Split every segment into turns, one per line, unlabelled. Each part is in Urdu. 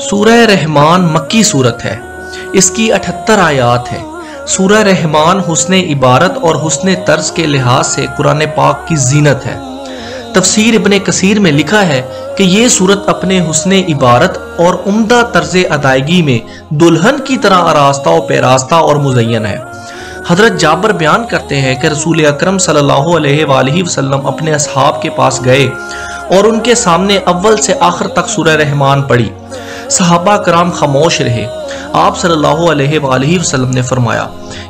سورہ رحمان مکی صورت ہے، اس کی 78 آیات ہے۔ سورہ رحمان حسن عبارت اور حسن طرز کے لحاظ سے قرآن پاک کی زینت ہے۔ تفسیر ابن کثیر میں لکھا ہے کہ یہ صورت اپنے حسن عبارت اور عمدہ طرز ادائیگی میں دلہن کی طرح آراستہ و پیراستہ اور مزین ہے۔ حضرت جابر بیان کرتے ہیں کہ رسول اکرم صلی اللہ علیہ وآلہ وسلم اپنے اصحاب کے پاس گئے اور ان کے سامنے اول سے آخر تک سورہ رحمان پڑھی۔ صحابہ کرام خاموش رہے۔ آپ صلی اللہ علیہ وآلہ وسلم نے فرمایا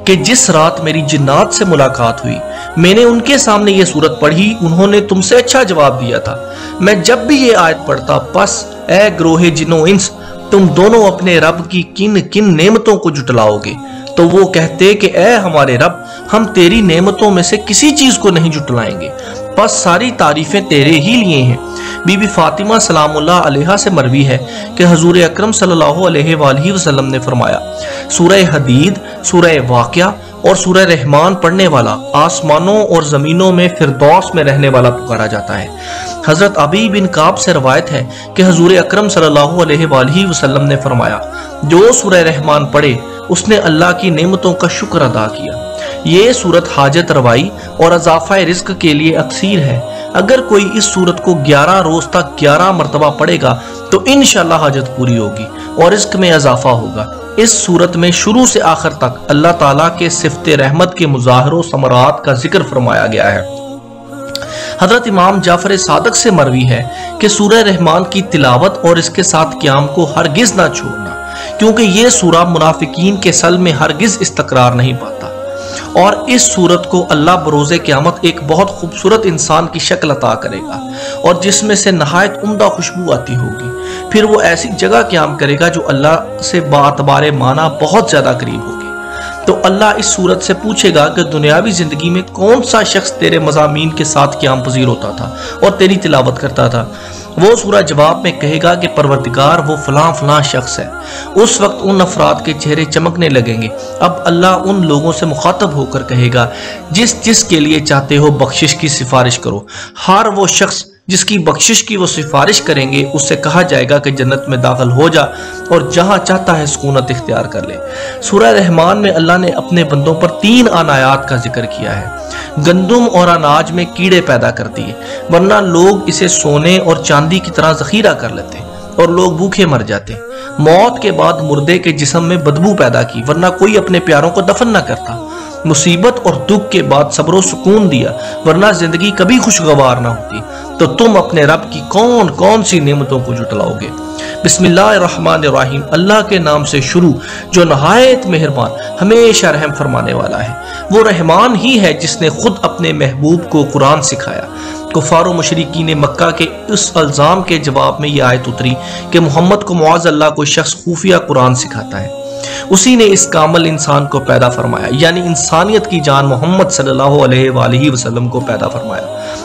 کہ جس رات میری جنات سے ملاقات ہوئی، میں نے ان کے سامنے یہ سورت پڑھی، انہوں نے تم سے اچھا جواب دیا تھا۔ میں جب بھی یہ آیت پڑھتا، پس اے گروہ جن و انس، تم دونوں اپنے رب کی کن کن نعمتوں کو جٹلاؤ گے؟ تو وہ کہتے کہ اے ہمارے رب، ہم تیری نعمتوں میں سے کسی چیز کو نہیں جٹلائیں گے، پس ساری تعریفیں تیرے ہی لیے ہیں۔ بی بی فاطمہ سلام اللہ علیہا سے مروی ہے کہ حضور اکرم صلی اللہ علیہ وآلہ وسلم نے فرمایا، سورہ حدید، سورہ واقعہ اور سورہ رحمان پڑھنے والا آسمانوں اور زمینوں میں فردوس میں رہنے والا پکارا جاتا ہے۔ حضرت ابی بن کعب سے روایت ہے کہ حضور اکرم صلی اللہ علیہ وآلہ وسلم نے فرمایا، جو سورہ رحمان پڑھے اس نے اللہ کی نعمتوں کا شکر ادا کیا۔ یہ سورت حاجت روائی اور اضافہ رزق کے لیے اکثیر ہے۔ اگر کوئی اس سورت کو 11 روز تک 11 مرتبہ پڑھے گا تو انشاءاللہ حاجت پوری ہوگی اور رزق میں اضافہ ہوگا۔ اس سورت میں شروع سے آخر تک اللہ تعالیٰ کے صفت رحمت کے مظاہر و ثمرات کا ذکر فرمایا گیا ہے۔ حضرت امام جعفر صادق سے مروی ہے کہ سورہ رحمان کی تلاوت اور اس کے ساتھ قیام کو ہرگز نہ چھوڑنا، کیونکہ یہ سورہ منافقین کے سل میں ہرگز استقرار نہیں پاتا، اور اس سورت کو اللہ بروز قیامت ایک بہت خوبصورت انسان کی شکل عطا کرے گا اور جس میں سے نہایت عمدہ خوشبو آتی ہوگی۔ پھر وہ ایسی جگہ قیام کرے گا جو اللہ سے باعتبار معنی بہت زیادہ قریب ہوگی۔ تو اللہ اس سورت سے پوچھے گا کہ دنیاوی زندگی میں کون سا شخص تیرے مضامین کے ساتھ قیام پذیر ہوتا تھا اور تیری تلاوت کرتا تھا؟ وہ سورہ جواب میں کہے گا کہ پروردگار وہ فلاں فلاں شخص ہے۔ اس وقت ان افراد کے چہرے چمکنے لگیں گے۔ اب اللہ ان لوگوں سے مخاطب ہو کر کہے گا، جس کے لیے چاہتے ہو بخشش کی سفارش کرو۔ ہر وہ شخص جس کی بخشش کی وہ سفارش کریں گے، اس سے کہا جائے گا کہ جنت میں داخل ہو جا اور جہاں چاہتا ہے سکونت اختیار کر لے۔ سورہ رحمان میں اللہ نے اپنے بندوں پر 3 عنایات کا ذکر کیا ہے۔ گندم اور اناج میں کیڑے پیدا کر دیے، ورنہ لوگ اسے سونے اور چاندی کی طرح ذخیرہ کر لیتے اور لوگ بھوکے مر جاتے۔ موت کے بعد مردے کے جسم میں بدبو پیدا کی، ورنہ کوئی اپنے پیاروں کو دفن نہ کرتا۔ مصیبت اور دکھ کے بعد صبر و سکون دیا، ورنہ زندگی کبھی خوشگوار نہ ہوتی۔ تو تم اپنے رب کی کون کون سی نعمتوں کو جٹلاؤ گے؟ بسم اللہ الرحمن الرحیم، اللہ کے نام سے شروع جو نہایت مہربان ہمیشہ رحم فرمانے والا ہے۔ وہ رحمان ہی ہے جس نے خود اپنے محبوب کو قرآن سکھایا۔ کفار و مشرکین مکہ کے اس الزام کے جواب میں یہ آیت اتری کہ محمد کو معاذ اللہ کوئی شخص خفیہ قرآن سکھاتا ہے۔ اسی نے اس کامل انسان کو پیدا فرمایا، یعنی انسانیت کی جان محمد صلی اللہ علیہ وآلہ وسلم کو پیدا فرمایا۔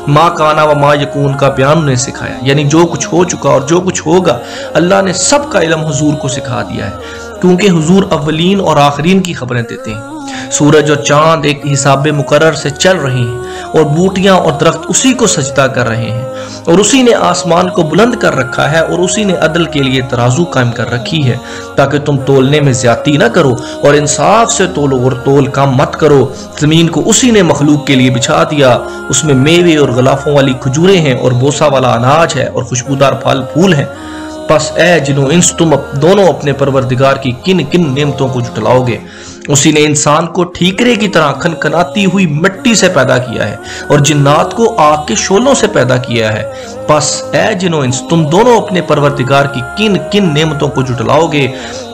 ما کانا و ما یکون کا بیان انہیں سکھایا، یعنی جو کچھ ہو چکا اور جو کچھ ہوگا اللہ نے سب کا علم حضور کو سکھا دیا ہے، کیونکہ حضور اولین اور آخرین کی خبریں دیتے ہیں۔ سورج اور چاند ایک حساب مقرر سے چل رہے ہیں اور بوٹیاں اور درخت اسی کو سجدہ کر رہے ہیں، اور اسی نے آسمان کو بلند کر رکھا ہے اور اسی نے عدل کے لیے ترازو قائم کر رکھی ہے تاکہ تم تولنے میں زیادتی نہ کرو اور انصاف سے تولو اور تول کم مت کرو۔ زمین کو اسی نے مخلوق کے لیے بچھا دیا، اس میں میوے اور غلافوں والی کھجوریں ہیں اور بوسا والا اناج ہے اور خوشبودار پھل پھول ہیں۔ پس اے جنو انس، تم دونوں اپنے پروردگار کی کن کن نعمتوں کو جٹلاؤ گے؟ اسی نے انسان کو ٹھیکرے کی طرح کھنکھناتی ہوئی مٹی سے پیدا کیا ہے اور جنات کو آگ کے شعلوں سے پیدا کیا ہے۔ پس اے جنو انس، تم دونوں اپنے پروردگار کی کن کن نعمتوں کو جٹلاؤ گے؟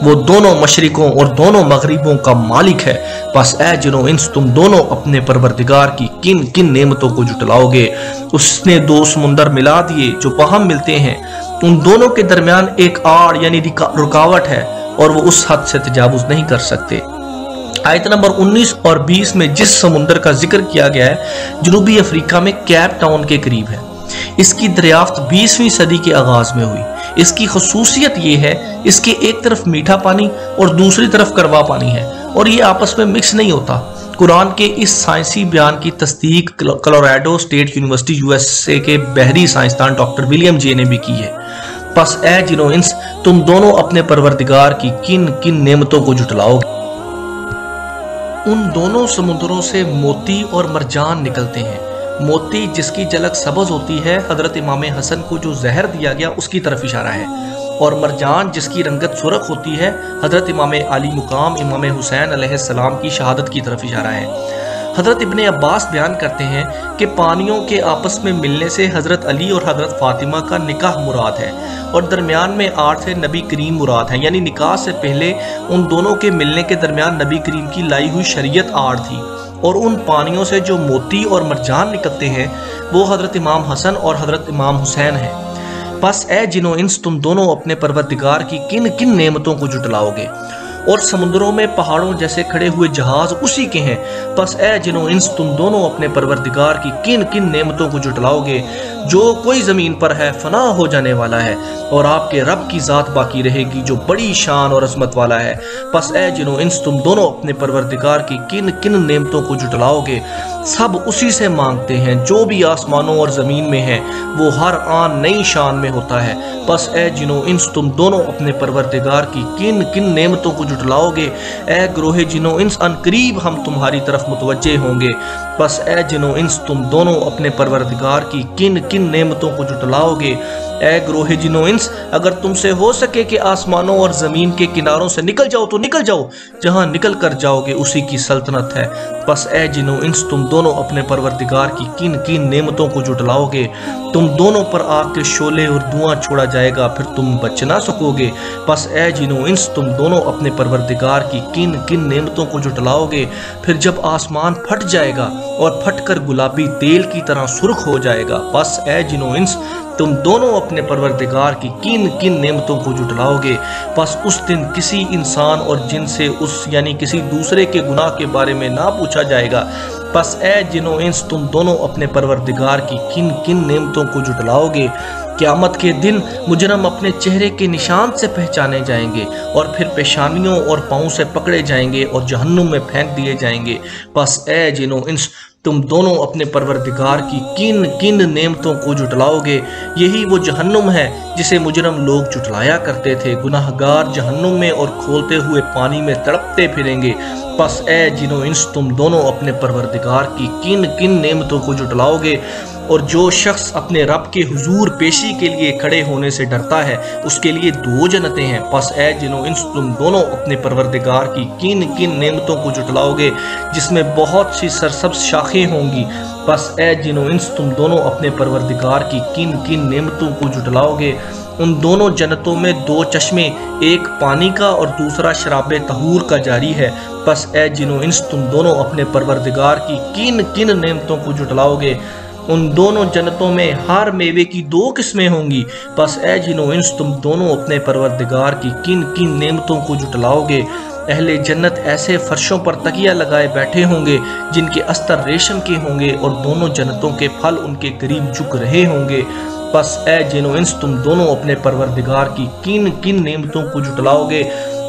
وہ دونوں مشرقوں اور دونوں مغربوں کا مالک ہے۔ پس اے جنو انس، تم دونوں اپنے پروردگار کی کن کن نعمتوں کو جٹلاؤ گے؟ اس نے 2 سمندر ملا دیے جو باہم ملتے ہیں، ان دونوں کے درمیان ایک آڑ یعنی رکاوٹ ہے اور وہ اس حد سے تجاوز نہیں کر سکتے۔ آیت نمبر 19 اور 20 میں جس سمندر کا ذکر کیا گیا ہے جنوبی افریقہ میں کیپ ٹاؤن کے قریب ہے۔ اس کی دریافت 20ویں صدی کے آغاز میں ہوئی۔ اس کی خصوصیت یہ ہے اس کے ایک طرف میٹھا پانی اور دوسری طرف کڑوا پانی ہے اور یہ آپس میں مکس نہیں ہوتا۔ قرآن کے اس سائنسی بیان کی تصدیق کلوراڈو اسٹیٹ یونیورسٹی USA کے بحری سائنسدان ڈاکٹر ولیم جے نے بھی کی ہے۔ پس اے جن و انس تم دونوں اپنے پروردگار کی کن کن نعمتوں کو جھٹلاؤ گے؟ ان دونوں سمندروں سے موتی اور مرجان نکلتے ہیں۔ موتی جس کی جھلک سبز ہوتی ہے، حضرت امام حسن کو جو زہر دیا گیا اس کی طرف اشارہ ہے، اور مرجان جس کی رنگت سرخ ہوتی ہے، حضرت امام علی مقام امام حسین علیہ السلام کی شہادت کی طرف اشارہ ہے۔ حضرت ابن عباس بیان کرتے ہیں کہ پانیوں کے آپس میں ملنے سے حضرت علی اور حضرت فاطمہ کا نکاح مراد ہے، اور درمیان میں آٹھ سے نبی کریم مراد ہے، یعنی نکاح سے پہلے ان دونوں کے ملنے کے درمیان نبی کریم کی لائی ہوئی شریعت آڑ تھی، اور ان پانیوں سے جو موتی اور مرجان نکلتے ہیں وہ حضرت امام حسن اور حضرت امام حسین ہیں۔ پس اے جن و انس تم دونوں اپنے پروردگار کی کن کن نعمتوں کو جھٹلاؤ گے؟ اور سمندروں میں پہاڑوں جیسے کھڑے ہوئے جہاز اسی کے ہیں۔ پس اے جن و انس تم دونوں اپنے پروردگار کی کن کن نعمتوں کو جھٹلاؤ گے؟ جو کوئی زمین پر ہے فنا ہو جانے والا ہے، اور آپ کے رب کی ذات باقی رہے گی جو بڑی شان اور عظمت والا ہے۔ پس اے جن و انس تم دونوں اپنے پروردگار کی کن کن نعمتوں کو جھٹلاؤ گے؟ سب اسی سے مانگتے ہیں، جو بھی آسمانوں اور زمین میں ہے وہ ہر آن نئی شان میں ہوتا ہے۔ پس اے جن و انس تم دونوں اپنے پروردگار کی کن کن نعمتوں کو جھٹلاؤ گے؟ اے گروہ جن و انس ان قریب ہم تمہاری طرف متوجہ ہوں گے۔ پس اے جن و انس تم دونوں اپنے پروردگار کی کن کن نعمتوں کو جھٹلاؤ گے؟ اے گروہ جن و انس اگر تم سے ہو سکے کہ آسمانوں اور زمین کے کناروں سے نکل جاؤ تو نکل جاؤ، جہاں نکل کر جاؤ گے اسی کی سلطنت ہے۔ پس اے جن و انس تم دونوں اپنے پروردگار کی کن کن نعمتوں کو جھٹلاؤ گے؟ تم دونوں پر آگ کے شعلے اور دھواں چھوڑا جائے گا، پھر تم بچ نہ سکو گے۔ پس اے جن و انس تم دونوں اپنے پروردگار کی کن کن نعمتوں کو جھٹلاؤ گے؟ پھر جب آسمان پھٹ جائے گا اور پھٹ کر گلابی تیل کی طرح سرخ ہو جائے گا۔ پس اے جن و انس تم دونوں اپنے پروردگار کی کن کن نعمتوں کو جھٹلاؤ گے؟ پس اس دن کسی انسان اور جن سے اس یعنی کسی دوسرے کے گناہ کے بارے میں نہ پوچھا جائے گا۔ پس اے جن و انس تم دونوں اپنے پروردگار کی کن کن نعمتوں کو جھٹلاؤ گے؟ قیامت کے دن مجرم اپنے چہرے کے نشان سے پہچانے جائیں گے، اور پھر پیشانیوں اور پاؤں سے پکڑے جائیں گے اور جہنم میں پھینک دیے جائیں گے۔ پس اے جن و انس تم دونوں اپنے پروردگار کی کن کن نعمتوں کو جھٹلاؤ گے؟ یہی وہ جہنم ہے جسے مجرم لوگ جھٹلایا کرتے تھے۔ گناہ گار جہنم میں اور کھولتے ہوئے پانی میں تڑپتے پھریں گے۔ پس اے جن و انس تم دونوں اپنے پروردگار کی کن کن نعمتوں کو جھٹلاؤ گے؟ اور جو شخص اپنے رب کے حضور پیشی کے لیے کھڑے ہونے سے ڈرتا ہے اس کے لیے دو جنتیں ہیں۔ پس اے جن و انس تم دونوں اپنے پروردگار کی کن کن نعمتوں کو جھٹلاؤ گے جس میں بہت سی سرسبز شاخیں ہوں گی؟ پس اے جن و انس تم دونوں اپنے پروردگار کی کن کن نعمتوں کو جھٹلاؤ گے؟ ان دونوں جنتوں میں دو چشمے، ایک پانی کا اور دوسرا شراب طہور کا جاری ہے۔ پس اے جن و انس تم دونوں اپنے پروردگار کی کن کن نعمتوں کو جھٹلاؤ گے؟ ان دونوں جنتوں میں ہر میوے کی دو قسمیں ہوں گی۔ پس اے جن و انس تم دونوں اپنے پروردگار کی کن کن نعمتوں کو جھٹلاؤ گے؟ اہل جنت ایسے فرشوں پر تکیہ لگائے بیٹھے ہوں گے جن کے استر ریشم کے ہوں گے، اور دونوں جنتوں کے پھل ان کے قریب جھک رہے ہوں گے۔ پس اے جن و انس تم دونوں اپنے پروردگار کی کن کن نعمتوں کو جھٹلاؤ گے؟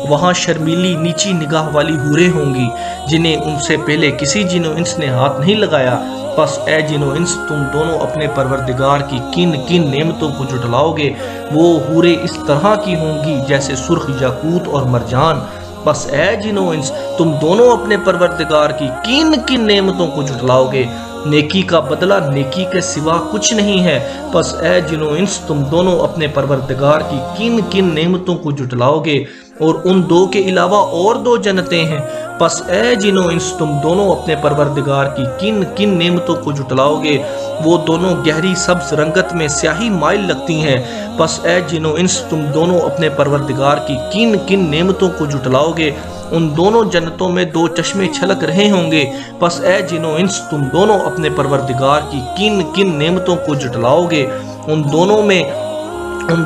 وہاں شرمیلی نیچی نگاہ والی حوریں ہوں گی جنہیں ان سے پہلے کسی جن و انس نے ہاتھ نہیں لگایا۔ پس اے جن و انس تم دونوں اپنے پروردگار کی کن کن نعمتوں کو جھٹلاؤ گے؟ وہ حوریں اس طرح کی ہوں گی جیسے سرخ یاقوت اور مرجان۔ پس اے جن و انس تم دونوں اپنے پروردگار کی کن کن نعمتوں کو جھٹلاؤ گے؟ نیکی کا بدلہ نیکی کے سوا کچھ نہیں ہے۔ پس اے جن و انس تم دونوں اپنے پروردگار کی کن کن نعمتوں کو جھٹلاؤ گے؟ اور ان دو کے علاوہ اور دو جنتیں ہیں۔ پس اے جن و انس تم دونوں اپنے پروردگار کی کن کن نعمتوں کو جھٹلاؤ گے؟ وہ دونوں گہری سبز رنگت میں سیاہی مائل لگتی ہیں۔ پس اے جن و انس تم دونوں اپنے پروردگار کی کن کن نعمتوں کو جھٹلاؤ گے؟ ان دونوں جنتوں میں دو چشمے چھلک رہے ہوں گے۔ پس اے جن و انس تم دونوں اپنے پروردگار کی کن کن نعمتوں کو جھٹلاؤ گے؟ ان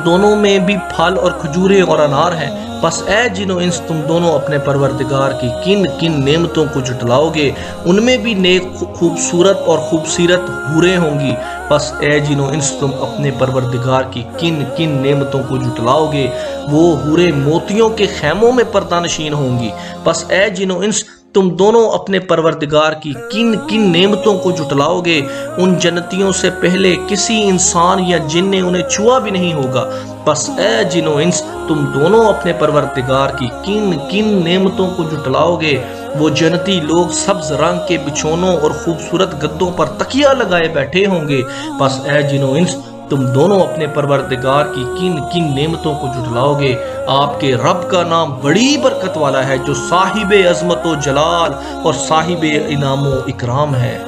دونوں میں بھی پھل اور کھجوریں اور انار ہیں۔ پس اے جن و انس تم دونوں اپنے پروردگار کی کن کن نعمتوں کو جھٹلاؤ گے؟ ان میں بھی نیک خوبصورت اور خوبصورت حوریں ہوں گی۔ پس اے جن و انس تم اپنے پروردگار کی کن کن نعمتوں کو جھٹلاؤ گے؟ وہ حوریں موتیوں کے خیموں میں پردہ نشین ہوں گی۔ پس اے جن و انس تم دونوں اپنے پروردگار کی کن کن نعمتوں کو جھٹلاؤ گے؟ ان جنتیوں سے پہلے کسی انسان یا جن نے انہیں چھوا بھی نہیں ہوگا۔ بس اے جن و انس، تم دونوں اپنے پروردگار کی کن کن نعمتوں کو جھٹلاؤ گے؟ وہ جنتی لوگ سبز رنگ کے بچھونوں اور خوبصورت گدوں پر تکیہ لگائے بیٹھے ہوں گے۔ بس اے جن و انس، تم دونوں اپنے پروردگار کی کن کن نعمتوں کو جھٹلاؤ گے؟ آپ کے رب کا نام بڑی برکت والا ہے، جو صاحب عظمت و جلال اور صاحب انعام و اکرام ہے۔